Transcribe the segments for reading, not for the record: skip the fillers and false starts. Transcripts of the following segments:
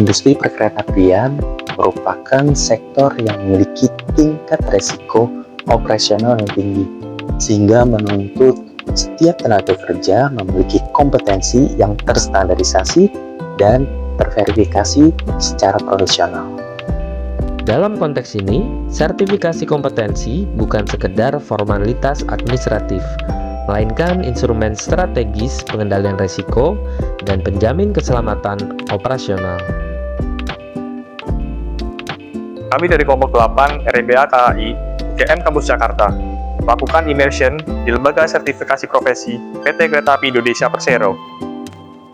Industri perkeretaapian merupakan sektor yang memiliki tingkat resiko operasional yang tinggi, sehingga menuntut setiap tenaga kerja memiliki kompetensi yang terstandarisasi dan terverifikasi secara profesional. Dalam konteks ini, sertifikasi kompetensi bukan sekedar formalitas administratif, melainkan instrumen strategis pengendalian risiko dan penjamin keselamatan operasional. Kami dari kelompok 8 RMBA KAI UGM Kampus Jakarta melakukan immersion di Lembaga Sertifikasi Profesi PT Kereta Api Indonesia Persero.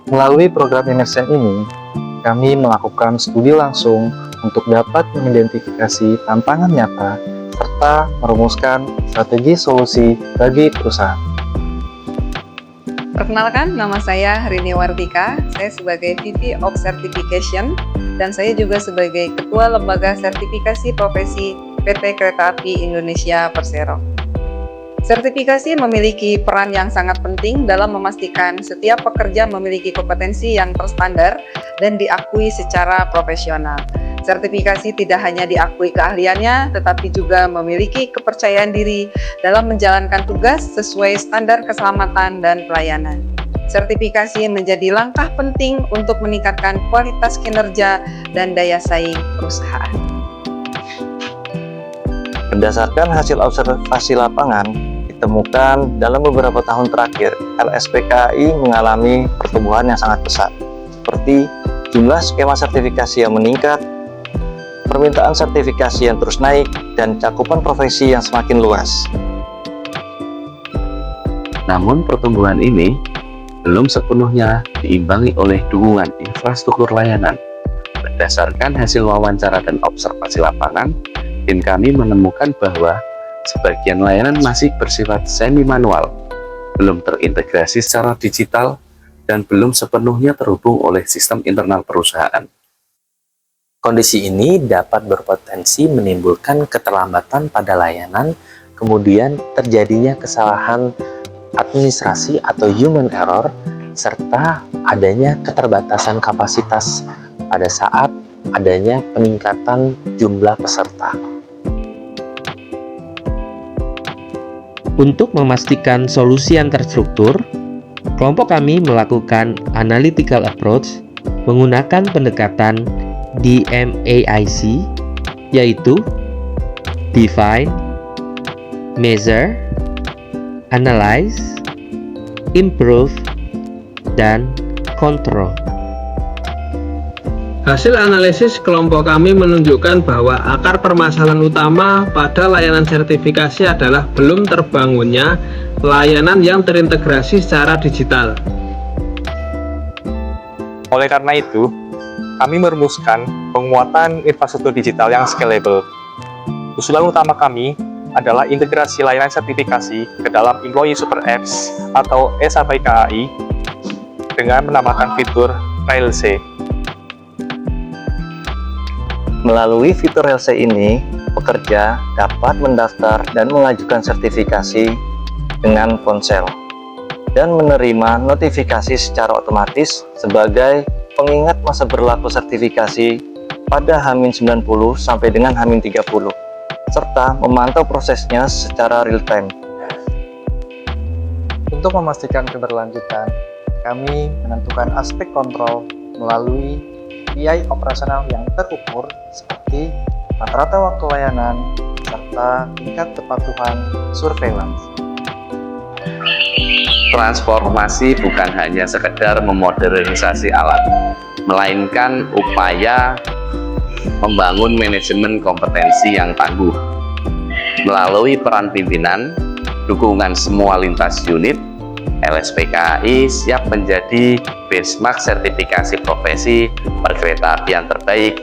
Melalui program immersion ini, kami melakukan studi langsung untuk dapat mengidentifikasi tantangan nyata serta merumuskan strategi solusi bagi perusahaan. Perkenalkan, nama saya Rini Wardika, saya sebagai VP of Certification dan saya juga sebagai Ketua Lembaga Sertifikasi Profesi PT Kereta Api Indonesia Persero. Sertifikasi memiliki peran yang sangat penting dalam memastikan setiap pekerja memiliki kompetensi yang terstandar dan diakui secara profesional. Sertifikasi tidak hanya diakui keahliannya, tetapi juga memiliki kepercayaan diri dalam menjalankan tugas sesuai standar keselamatan dan pelayanan. Sertifikasi menjadi langkah penting untuk meningkatkan kualitas kinerja dan daya saing perusahaan. Berdasarkan hasil observasi lapangan, ditemukan dalam beberapa tahun terakhir, LSPKI mengalami pertumbuhan yang sangat pesat, seperti jumlah skema sertifikasi yang meningkat, permintaan sertifikasi yang terus naik, dan cakupan profesi yang semakin luas. Namun pertumbuhan ini belum sepenuhnya diimbangi oleh dukungan infrastruktur layanan. Berdasarkan hasil wawancara dan observasi lapangan, tim kami menemukan bahwa sebagian layanan masih bersifat semi-manual, belum terintegrasi secara digital, dan belum sepenuhnya terhubung oleh sistem internal perusahaan. Kondisi ini dapat berpotensi menimbulkan keterlambatan pada layanan, kemudian terjadinya kesalahan administrasi atau human error, serta adanya keterbatasan kapasitas pada saat adanya peningkatan jumlah peserta. Untuk memastikan solusi yang terstruktur, kelompok kami melakukan analytical approach menggunakan pendekatan DMAIC, yaitu Define, Measure, Analyze, Improve, dan Control. Hasil analisis kelompok kami menunjukkan bahwa akar permasalahan utama pada layanan sertifikasi adalah belum terbangunnya layanan yang terintegrasi secara digital. Oleh karena itu, kami merumuskan penguatan infrastruktur digital yang scalable. Usulan utama kami adalah integrasi layanan sertifikasi ke dalam Employee Super Apps atau ESAPI dengan menambahkan fitur RailC. Melalui fitur RailC ini, pekerja dapat mendaftar dan mengajukan sertifikasi dengan ponsel dan menerima notifikasi secara otomatis sebagai pengingat masa berlaku sertifikasi pada H-90 sampai dengan H-30, serta memantau prosesnya secara real-time. Untuk memastikan keberlanjutan, kami menentukan aspek kontrol melalui KPI operasional yang terukur seperti rata-rata waktu layanan serta tingkat kepatuhan surveillance. Transformasi bukan hanya sekedar memodernisasi alat, melainkan upaya membangun manajemen kompetensi yang tangguh. Melalui peran pimpinan, dukungan semua lintas unit, LSPKI siap menjadi benchmark sertifikasi profesi perkeretaapian terbaik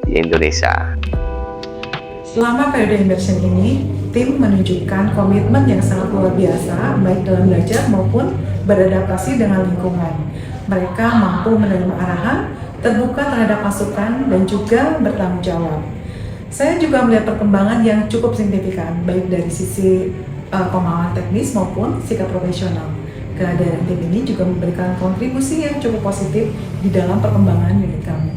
di Indonesia. Selama periode immersion ini, tim menunjukkan komitmen yang sangat luar biasa, baik dalam belajar maupun beradaptasi dengan lingkungan. Mereka mampu menerima arahan, terbuka terhadap masukan, dan juga bertanggung jawab. Saya juga melihat perkembangan yang cukup signifikan, baik dari sisi pemahaman teknis maupun sikap profesional. Kehadiran tim ini juga memberikan kontribusi yang cukup positif di dalam perkembangan unit kami.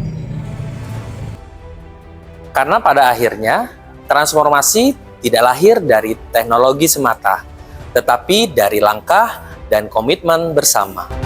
Karena pada akhirnya, transformasi tidak lahir dari teknologi semata, tetapi dari langkah dan komitmen bersama.